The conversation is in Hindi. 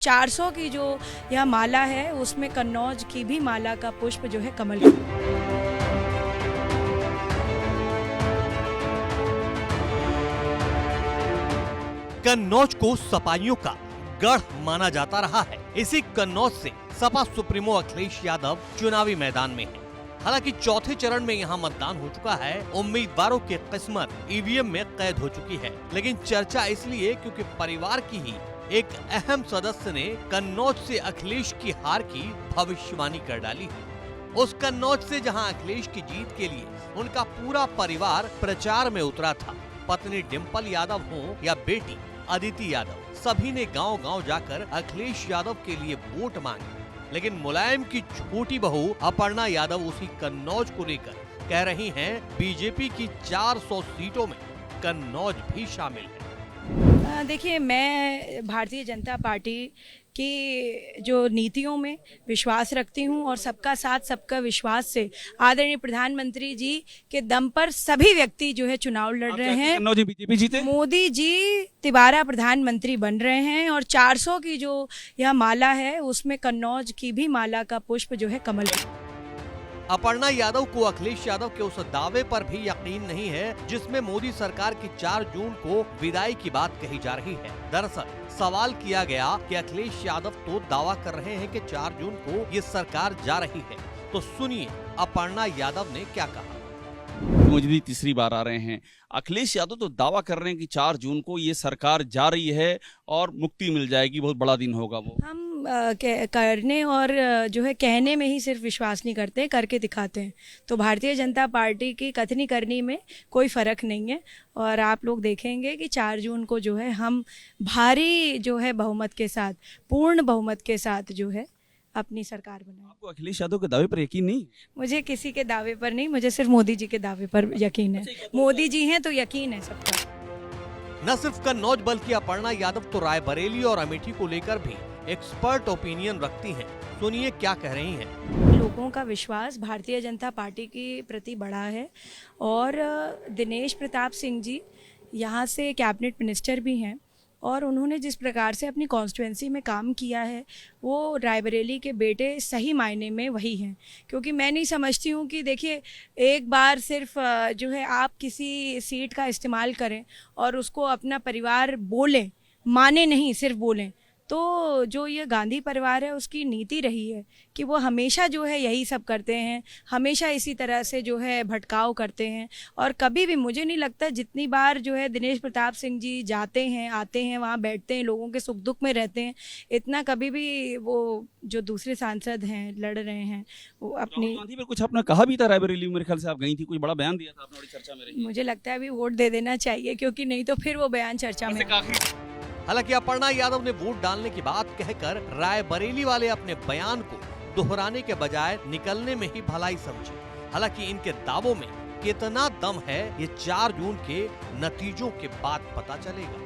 400 की जो यह माला है उसमें कन्नौज की भी माला का पुष्प जो है कमल का। कन्नौज को सपाइयों का गढ़ माना जाता रहा है। इसी कन्नौज से सपा सुप्रीमो अखिलेश यादव चुनावी मैदान में है। हालांकि चौथे चरण में यहां मतदान हो चुका है। उम्मीदवारों की किस्मत ईवीएम में कैद हो चुकी है, लेकिन चर्चा इसलिए क्योंकि परिवार की ही एक अहम सदस्य ने कन्नौज से अखिलेश की हार की भविष्यवाणी कर डाली है। उस कन्नौज से जहां अखिलेश की जीत के लिए उनका पूरा परिवार प्रचार में उतरा था। पत्नी डिंपल यादव हो या बेटी अदिति यादव, सभी ने गांव-गांव जाकर अखिलेश यादव के लिए वोट मांगे। लेकिन मुलायम की छोटी बहू अपर्णा यादव उसी कन्नौज को लेकर कह रही हैं, बीजेपी की 400 सीटों में कन्नौज भी शामिल है। देखिए, मैं भारतीय जनता पार्टी की जो नीतियों में विश्वास रखती हूं और सबका साथ सबका विश्वास से आदरणीय प्रधानमंत्री जी के दम पर सभी व्यक्ति जो है चुनाव लड़ रहे हैं। बीजेपी जीते, मोदी जी तिबारा प्रधानमंत्री बन रहे हैं और 400 की जो यह माला है उसमें कन्नौज की भी माला का पुष्प जो है कमल का। अपर्णा यादव को अखिलेश यादव के उस दावे पर भी यकीन नहीं है जिसमें मोदी सरकार की 4 जून को विदाई की बात कही जा रही है। दरअसल सवाल किया गया कि अखिलेश यादव तो दावा कर रहे हैं कि 4 जून को ये सरकार जा रही है, तो सुनिए अपर्णा यादव ने क्या कहा। मोदी तीसरी बार आ रहे हैं। अखिलेश यादव तो दावा कर रहे हैं कि 4 जून को ये सरकार जा रही है और मुक्ति मिल जाएगी, बहुत बड़ा दिन होगा वो। हम करने और जो है कहने में ही सिर्फ विश्वास नहीं करते, करके दिखाते हैं। तो भारतीय जनता पार्टी की कथनी करनी में कोई फ़र्क नहीं है और आप लोग देखेंगे कि 4 जून को जो है हम भारी जो है बहुमत के साथ, पूर्ण बहुमत के साथ जो है अपनी सरकार बनाएंगे। आपको अखिलेश यादव के दावे पर यकीन नहीं? मुझे किसी के दावे पर नहीं, मुझे सिर्फ मोदी जी के दावे पर यकीन है। मोदी जी हैं तो यकीन है सबका। न सिर्फ कन्नौज बल्कि अपर्णा यादव तो रायबरेली और अमेठी को लेकर भी एक्सपर्ट ओपिनियन रखती हैं। सुनिए क्या कह रही हैं। लोगों का विश्वास भारतीय जनता पार्टी के प्रति बढ़ा है और दिनेश प्रताप सिंह जी यहाँ से कैबिनेट मिनिस्टर भी हैं और उन्होंने जिस प्रकार से अपनी कॉन्स्टिट्यूंसी में काम किया है वो रायबरेली के बेटे सही मायने में वही हैं। क्योंकि मैं नहीं समझती हूँ कि देखिए, एक बार सिर्फ जो है आप किसी सीट का इस्तेमाल करें और उसको अपना परिवार बोलें, माने नहीं सिर्फ बोलें। तो जो ये गांधी परिवार है उसकी नीति रही है कि वो हमेशा जो है यही सब करते हैं, हमेशा इसी तरह से जो है भटकाव करते हैं और कभी भी मुझे नहीं लगता जितनी बार जो है दिनेश प्रताप सिंह जी जाते हैं, आते हैं, वहाँ बैठते हैं, लोगों के सुख दुख में रहते हैं, इतना कभी भी वो जो दूसरे सांसद हैं लड़ रहे हैं वो अपनी। गांधी पर कुछ आपने कहा भी था रायबरेली में, मेरे ख्याल से आप गई थी, कुछ बड़ा बयान दिया था आपने, बड़ी चर्चा में रही। मुझे लगता है अभी वोट दे देना चाहिए क्योंकि नहीं तो फिर वो बयान चर्चा में। हालांकि अपर्णा यादव ने वोट डालने की बात कहकर रायबरेली वाले अपने बयान को दोहराने के बजाय निकलने में ही भलाई समझी। हालांकि इनके दावों में कितना दम है ये 4 जून के नतीजों के बाद पता चलेगा।